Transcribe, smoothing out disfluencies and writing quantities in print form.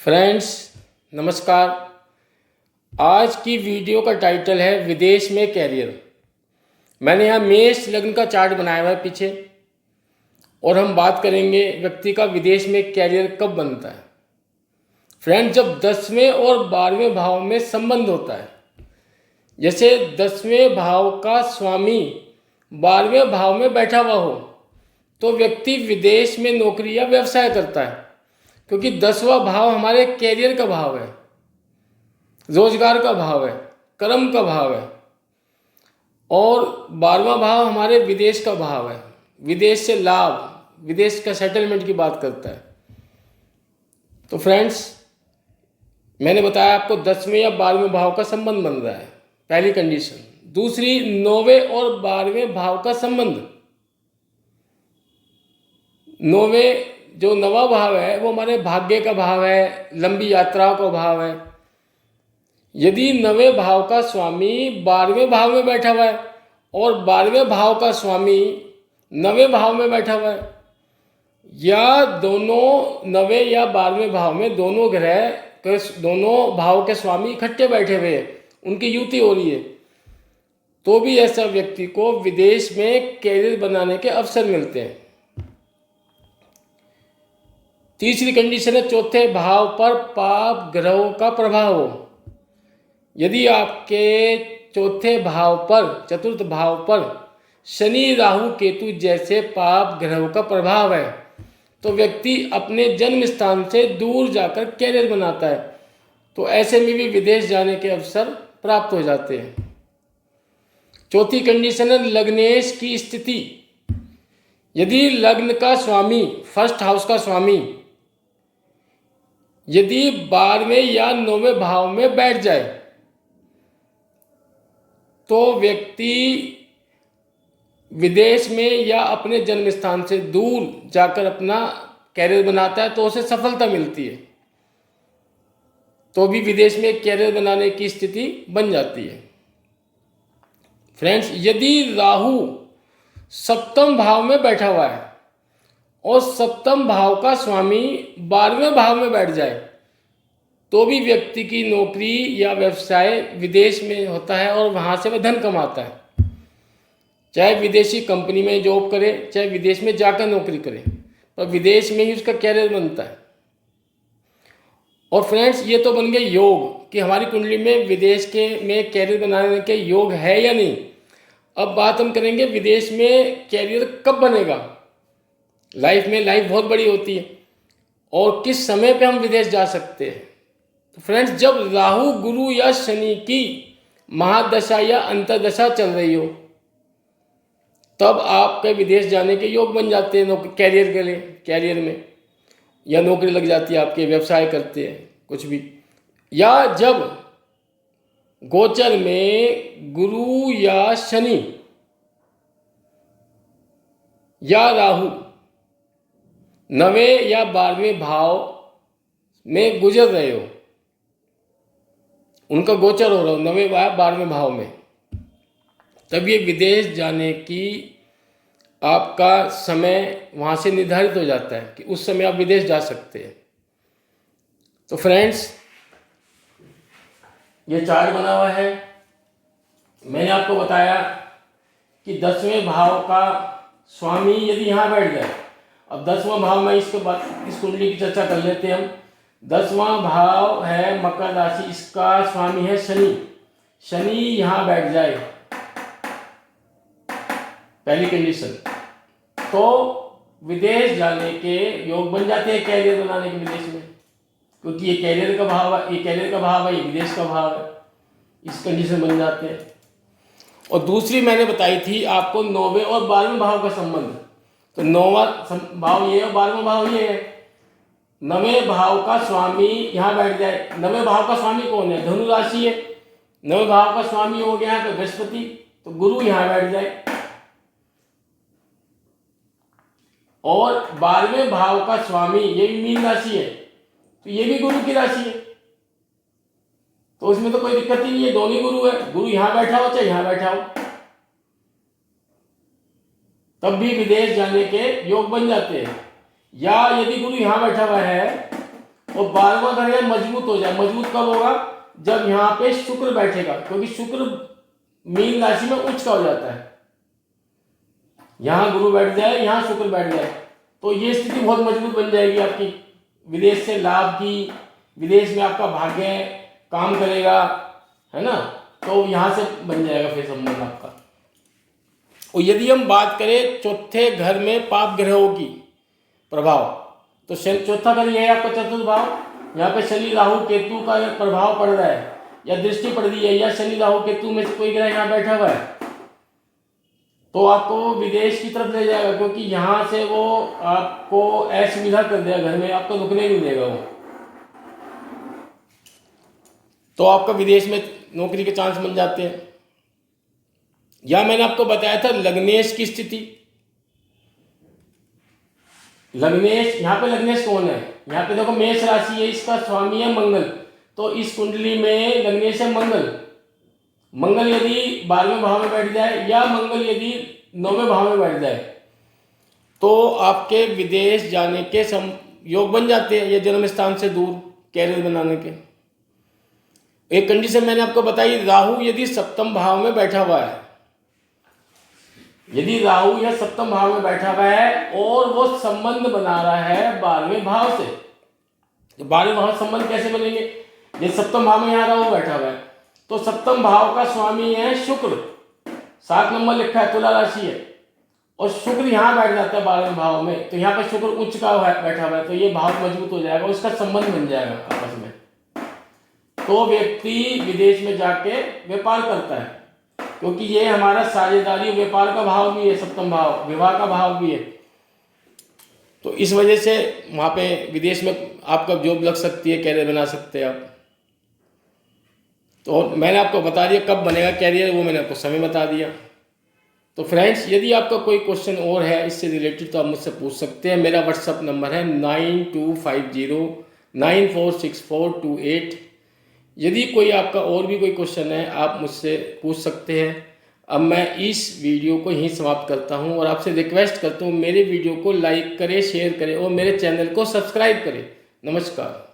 Friends नमस्कार। आज की वीडियो का टाइटल है विदेश में कैरियर। मैंने यहाँ मेष लग्न का चार्ट बनाया हुआ है पीछे, और हम बात करेंगे व्यक्ति का विदेश में कैरियर कब बनता है। फ्रेंड्स, जब 10वें और 12वें भाव में संबंध होता है, जैसे 10वें भाव का स्वामी 12वें भाव में बैठा हुआ हो, तो व्यक्ति विदेश में नौकरी या व्यवसाय करता है, क्योंकि 10वां भाव हमारे कैरियर का भाव है, रोजगार का भाव है, कर्म का भाव है, और 12वां भाव हमारे विदेश का भाव है, विदेश से लाभ, विदेश का सेटलमेंट की बात करता है। तो फ्रेंड्स, मैंने बताया आपको 10वें या 12वें भाव का संबंध बन रहा है, पहली कंडीशन। दूसरी, 9वें और 12वें भाव का संबंध। 9वें जो नवा भाव है वो हमारे भाग्य का भाव है, लंबी यात्राओं का भाव है। यदि 9वें भाव का स्वामी 12वें भाव में बैठा हुआ है और 12वें भाव का स्वामी 9वें भाव में बैठा हुआ है, या दोनों 9वें या 12वें भाव में दोनों ग्रह के दोनों भाव के स्वामी इकट्ठे बैठे हुए हैं, उनकी युति हो रही है, तो भी ऐसा व्यक्ति को विदेश में कैरियर बनाने के अवसर मिलते हैं। तीसरी कंडीशन है, चौथे भाव पर पाप ग्रहों का प्रभाव हो। यदि आपके चौथे भाव पर, चतुर्थ भाव पर शनि राहु केतु जैसे पाप ग्रहों का प्रभाव है, तो व्यक्ति अपने जन्म स्थान से दूर जाकर कैरियर बनाता है, तो ऐसे में भी विदेश जाने के अवसर प्राप्त हो जाते हैं। चौथी कंडीशन है, लग्नेश की स्थिति। यदि लग्न का स्वामी, फर्स्ट हाउस का स्वामी, यदि 12वें या 9वें भाव में बैठ जाए, तो व्यक्ति विदेश में या अपने जन्म स्थान से दूर जाकर अपना कैरियर बनाता है, तो उसे सफलता मिलती है, तो भी विदेश में कैरियर बनाने की स्थिति बन जाती है। फ्रेंड्स, यदि राहु सप्तम भाव में बैठा हुआ है और सप्तम भाव का स्वामी 12वें भाव में बैठ जाए, तो भी व्यक्ति की नौकरी या व्यवसाय विदेश में होता है और वहाँ से वह धन कमाता है, चाहे विदेशी कंपनी में जॉब करे, चाहे विदेश में जाकर नौकरी करे, पर विदेश में ही उसका कैरियर बनता है। और फ्रेंड्स, ये तो बन गए योग कि हमारी कुंडली में विदेश के में कैरियर बनाने के योग है या नहीं। अब बात हम करेंगे विदेश में कैरियर कब बनेगा। लाइफ बहुत बड़ी होती है, और किस समय पे हम विदेश जा सकते हैं। तो फ्रेंड्स, जब राहु गुरु या शनि की महादशा या अंतर्दशा चल रही हो, तब आपके विदेश जाने के योग बन जाते हैं कैरियर के लिए, कैरियर में, या नौकरी लग जाती है आपके, व्यवसाय करते हैं कुछ भी। या जब गोचर में गुरु या शनि या राहु 9वें या 12वें भाव में गुजर रहे हो, उनका गोचर हो रहा हो 9वें या 12वें भाव में, तब ये विदेश जाने की आपका समय वहाँ से निर्धारित हो जाता है कि उस समय आप विदेश जा सकते हैं। तो फ्रेंड्स, ये चार्ट बना हुआ है। मैंने आपको बताया कि 10वें भाव का स्वामी यदि यहाँ बैठ जाए, अब 10वां भाव में इसके बाद इस कुंडली की चर्चा कर लेते हैं हम। 10वां भाव है मकर राशि, इसका स्वामी है शनि। शनि यहाँ बैठ जाए, पहली कंडीशन, तो विदेश जाने के योग बन जाते हैं, कैरियर बनाने के विदेश में, क्योंकि ये कैरियर का भाव है, ये कैरियर का भाव है, ये विदेश का भाव है, इस कंडीशन बन जाते हैं। और दूसरी मैंने बताई थी आपको 9वें और 12वें भाव का संबंध। तो 9वां भाव ये है और 12वां भाव ये है। 9वें भाव का स्वामी यहाँ बैठ जाए। 9वें भाव का स्वामी कौन है? धनु राशि है। 9वें भाव का स्वामी हो गया है तो बृहस्पति, तो गुरु यहाँ बैठ जाए। और 12वें भाव का स्वामी ये भी मीन राशि है, तो ये भी गुरु की राशि है, तो उसमें तो कोई दिक्कत ही नहीं है, दोनों गुरु है। गुरु यहाँ बैठा हो चाहे यहाँ बैठा हो, तब भी विदेश जाने के योग बन जाते हैं। या यदि गुरु यहाँ बैठा हुआ है और 12वां घर यह मजबूत हो जाए। मजबूत कब होगा? जब यहाँ पे शुक्र बैठेगा, क्योंकि शुक्र मीन राशि में उच्च का हो जाता है। यहाँ गुरु बैठ जाए, यहाँ शुक्र बैठ जाए, तो ये स्थिति बहुत मजबूत बन जाएगी आपकी। विदेश से लाभ की, विदेश में आपका भाग्य काम करेगा, है ना, तो यहाँ से बन जाएगा फिर संबंध आपका। और यदि हम बात करें चौथे घर में पाप ग्रहों की प्रभाव, तो चौथा घर यह है आपका चतुर्थ भाव। यहाँ पे शनि राहु केतु का प्रभाव पड़ रहा है या दृष्टि पड़ रही है, या शनि राहु केतु में से कोई ग्रह यहाँ बैठा हुआ है, तो आपको विदेश की तरफ ले जाएगा, क्योंकि यहाँ से वो आपको असुविधा कर देगा, घर में आपको रुकने नहीं देगा वो, तो आपका विदेश में नौकरी के चांस बन जाते हैं। या मैंने आपको बताया था लग्नेश की स्थिति। लग्नेश, यहाँ पे लग्नेश कौन है? यहाँ पे देखो मेष राशि है, इसका स्वामी है मंगल, तो इस कुंडली में लग्नेश है मंगल। मंगल यदि 12वें भाव में बैठ जाए या मंगल यदि 9वें भाव में बैठ जाए, तो आपके विदेश जाने के योग बन जाते हैं, ये जन्म स्थान से दूर कैरियर बनाने के। एक कंडीशन मैंने आपको बताई, राहु यदि सप्तम भाव में बैठा हुआ है, यदि राहु या सप्तम भाव में बैठा हुआ है और वो संबंध बना रहा है 12वें भाव से, तो 12वें भाव संबंध कैसे बनेंगे? ये सप्तम भाव में यहाँ राहु बैठा हुआ है, तो सप्तम भाव का स्वामी है शुक्र, 7 नंबर लिखा है, तुला राशि है, और शुक्र यहाँ बैठ जाता है 12वें भाव में, तो यहाँ पर शुक्र उच्च का बैठा हुआ है, तो ये भाव मजबूत हो जाएगा, उसका संबंध बन जाएगा आपस में, तो व्यक्ति विदेश में जाके व्यापार करता है, क्योंकि ये हमारा साझेदारी व्यापार का भाव भी है, सप्तम भाव विवाह का भाव भी है, तो इस वजह से वहाँ पे विदेश में आपका जॉब लग सकती है, कैरियर बना सकते हैं आप। तो मैंने आपको बता दिया कब बनेगा कैरियर, वो मैंने आपको समय बता दिया। तो फ्रेंड्स, यदि आपका कोई क्वेश्चन और है इससे रिलेटेड तो आप मुझसे पूछ सकते हैं। मेरा व्हाट्सअप नंबर है 9250946428। यदि कोई आपका और भी कोई क्वेश्चन है आप मुझसे पूछ सकते हैं। अब मैं इस वीडियो को यहीं समाप्त करता हूं और आपसे रिक्वेस्ट करता हूं मेरे वीडियो को लाइक करें, शेयर करें और मेरे चैनल को सब्सक्राइब करें। नमस्कार।